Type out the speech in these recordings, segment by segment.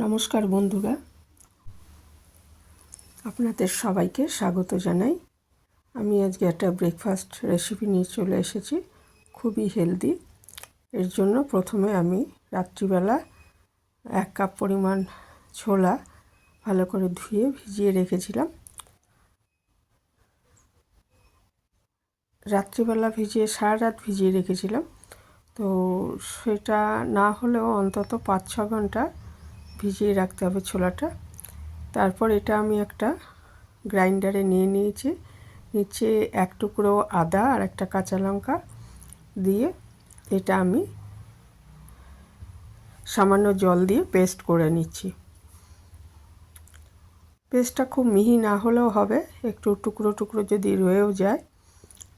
নমস্কার বন্ধুরা, আপনাদের সবাইকে স্বাগত জানাই। আমি আজকে একটা ব্রেকফাস্ট রেসিপি নিয়ে চলে এসেছি, খুবই হেলদি। এর জন্য প্রথমে আমি রাত্রিবেলা 1 কাপ পরিমাণ ছোলা ভালো করে ধুয়ে ভিজিয়ে রেখেছিলাম। রাত্রিবেলা সারা রাত ভিজিয়ে রেখেছিলাম। তো সেটা না হলেও অন্তত 5-6 ঘন্টা ভিজিয়ে রাখতে হবে ছোলাটা। তারপর এটা আমি একটা গ্রাইন্ডারে নিয়েছি। নিচে 1 টুকরো আদা আর একটা কাঁচা লঙ্কা দিয়ে এটা আমি সামান্য জল দিয়ে পেস্ট করে নিচ্ছি। পেস্টটা খুব মিহি না হলেও হবে, একটু টুকরো টুকরো যদি রয়েও যায়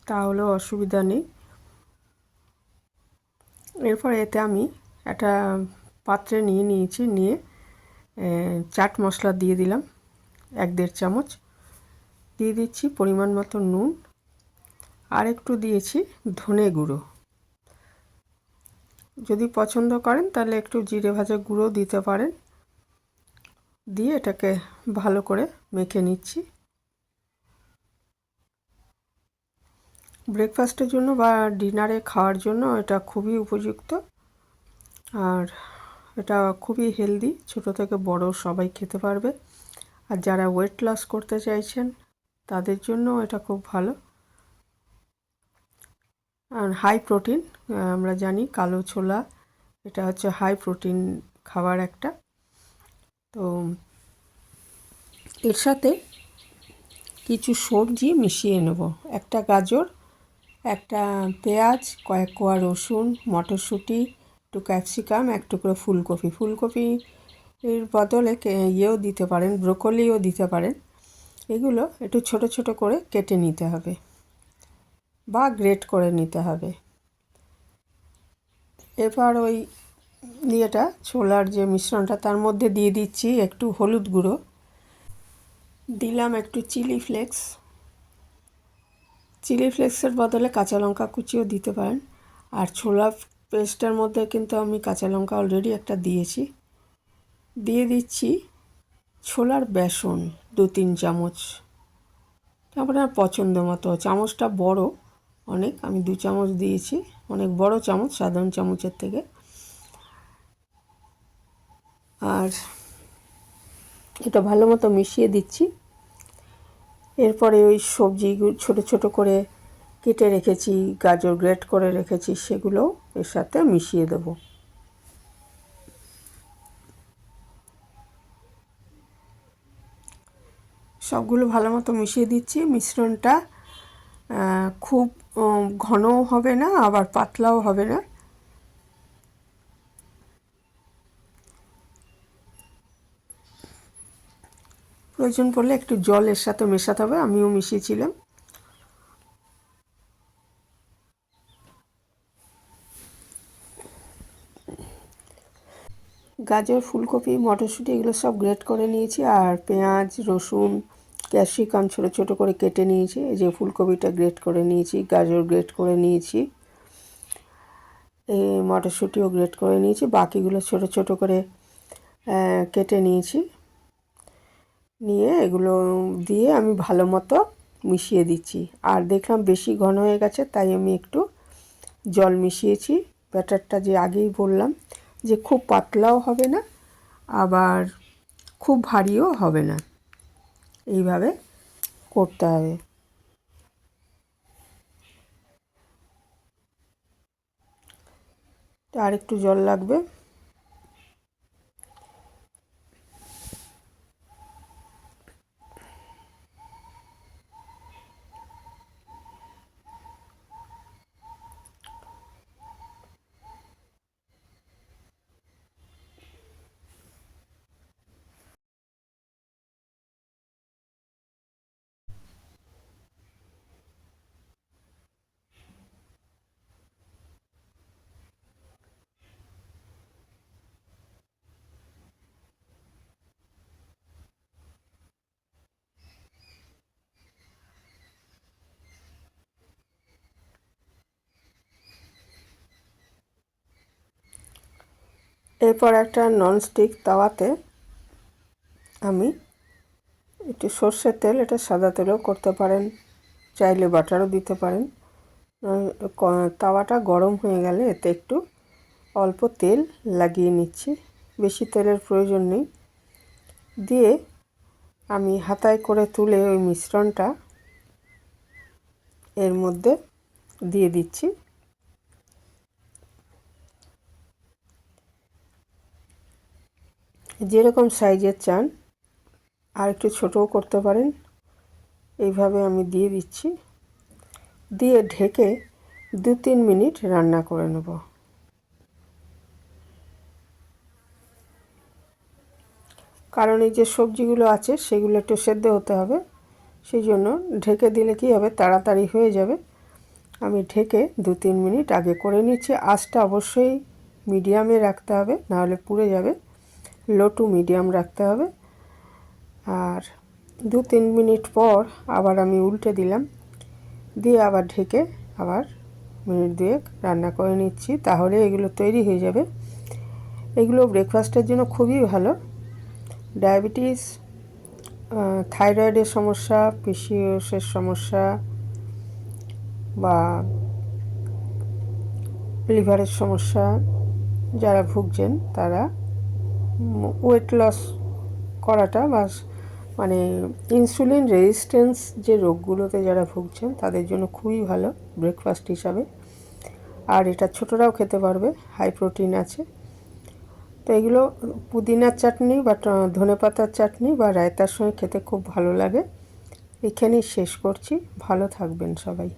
তাহলেও অসুবিধা নেই। এরপর এতে আমি একটা পাত্রে নিয়ে চাট মশলা দিয়ে দিলাম 1-1.5 চামচ। দিয়ে দিচ্ছি পরিমাণ মতো নুন, আর একটু দিয়েছি ধনে গুঁড়ো। যদি পছন্দ করেন তাহলে একটু জিরে ভাজা গুঁড়ো দিতে পারেন। দিয়ে এটাকে ভালো করে মেখে নিচ্ছি। ব্রেকফাস্টের জন্য বা ডিনারে খাওয়ার জন্য এটা খুবই উপযুক্ত, আর এটা খুবই হেলদি। ছোট থেকে বড় সবাই খেতে পারবে। আর যারা ওয়েট লস করতে চাইছেন তাদের জন্য এটা খুব ভালো। আর হাই প্রোটিন, আমরা জানি কালো ছোলা এটা হচ্ছে হাই প্রোটিন খাবার একটা। তো এর সাথে কিছু সবজি মিশিয়ে নেব। একটা গাজর, একটা পেঁয়াজ, কয়েক কোয়া রসুন, মটরশুঁটি, একটু ক্যাপসিকাম, 1 টুকরো ফুলকপি এর বদলে ইয়েও দিতে পারেন, ব্রোকলিও দিতে পারেন। এগুলো একটু ছোট ছোট করে কেটে নিতে হবে বা গ্রেট করে নিতে হবে। এবার ওই ছোলার যে মিশ্রণটা তার মধ্যে দিয়ে দিচ্ছি একটু হলুদ গুঁড়ো, দিলাম একটু চিলি ফ্লেক্সের বদলে কাঁচা লঙ্কা কুচিও দিতে পারেন। আর ছোলা পেস্টের মধ্যে কিন্তু আমি কাঁচা লঙ্কা অলরেডি একটা দিয়েছি। দিয়ে দিচ্ছি ছোলার বেসন 2-3 চামচ, আপনার পছন্দ মতো। চামচটা বড় অনেক, আমি 2 চামচ দিয়েছি, অনেক বড় চামচ সাধারণ চামচের থেকে। আর এটা ভালো মতো মিশিয়ে দিচ্ছি। এরপরে ওই সবজিগুলো ছোট ছোট করে কেটে রেখেছি, গাজর গ্রেট করে রেখেছি, সেগুলো এর সাথে মিশিয়ে দেব। সবগুলো ভালো মতো মিশিয়ে দিচ্ছি। মিশ্রণটা খুব ঘনও হবে না, আবার পাতলাও হবে না। প্রয়োজন পড়লে একটু জল এর সাথে মেশাতে হবে, আমিও মিশিয়েছিলাম। গাজর, ফুলকপি, মটরশুঁটি এগুলো সব গ্রেট করে নিয়েছি। আর পেঁয়াজ, রসুন, ক্যাপসিকাম ছোট ছোট করে কেটে নিয়েছি। এই যে ফুলকপিটা গ্রেট করে নিয়েছি, গাজর গ্রেট করে নিয়েছি, এই মটরশুঁটিও গ্রেট করে নিয়েছি, বাকিগুলো ছোট ছোট করে কেটে নিয়েছি। নিয়ে এগুলো দিয়ে আমি ভালো মতো মিশিয়ে দিচ্ছি। আর দেখলাম বেশি ঘন হয়ে গেছে, তাই আমি একটু জল মিশিয়েছি। ব্যাটারটা যে আগেই বললাম যে খুব পাতলাও হবে না, আবার খুব ভারীও হবে না, এইভাবে করতে হবে। আর একটু জল লাগবে। এরপর একটা ননস্টিক তাওয়াতে আমি একটু সর্ষের তেল, এটা সাদা তেলও করতে পারেন, চাইলে বাটারও দিতে পারেন। তাওয়াটা গরম হয়ে গেলে এতে একটু অল্প তেল লাগিয়ে নিচ্ছি, বেশি তেলের প্রয়োজন নেই। দিয়ে আমি হাতায় করে তুলে ওই মিশ্রণটা এর মধ্যে দিয়ে দিচ্ছি। যেরকম সাইজের চান, আর একটু ছোটও করতে পারেন। এইভাবে আমি দিয়ে দিচ্ছি, দিয়ে ঢেকে 2-3 মিনিট রান্না করে নেব। কারণ এই যে সবজিগুলো আছে সেগুলো একটু সেদ্ধ হতে হবে, সেই জন্য ঢেকে দিলে কী হবে, তাড়াতাড়ি হয়ে যাবে। আমি ঢেকে 2-3 মিনিট আগে করে নিচ্ছি। আঁচটা অবশ্যই মিডিয়ামে রাখতে হবে, নাহলে পুড়ে যাবে। লো টু মিডিয়াম রাখতে হবে। আর 2-3 মিনিট পর আবার আমি উল্টে দিলাম, দিয়ে আবার ঢেকে আবার মিনিট 2 রান্না করে নিচ্ছি। তাহলে এগুলো তৈরি হয়ে যাবে। এগুলো ব্রেকফাস্টের জন্য খুবই ভালো। ডায়াবেটিস, থাইরয়েডের সমস্যা, পিসিওএসের সমস্যা বা লিভারের সমস্যা যারা ভুগছেন, তারা ওয়েট লস করাটা বা মানে ইনসুলিন রেজিস্ট্যান্স যে রোগগুলোতে যারা ভুগছেন তাদের জন্য খুবই ভালো ব্রেকফাস্ট হিসাবে। আর এটা ছোটরাও খেতে পারবে, হাই প্রোটিন আছে। তো এগুলো পুদিনার চাটনি বা ধনেপাতার চাটনি বা রায়তার সঙ্গে খেতে খুব ভালো লাগে। এখানেই শেষ করছি। ভালো থাকবেন সবাই।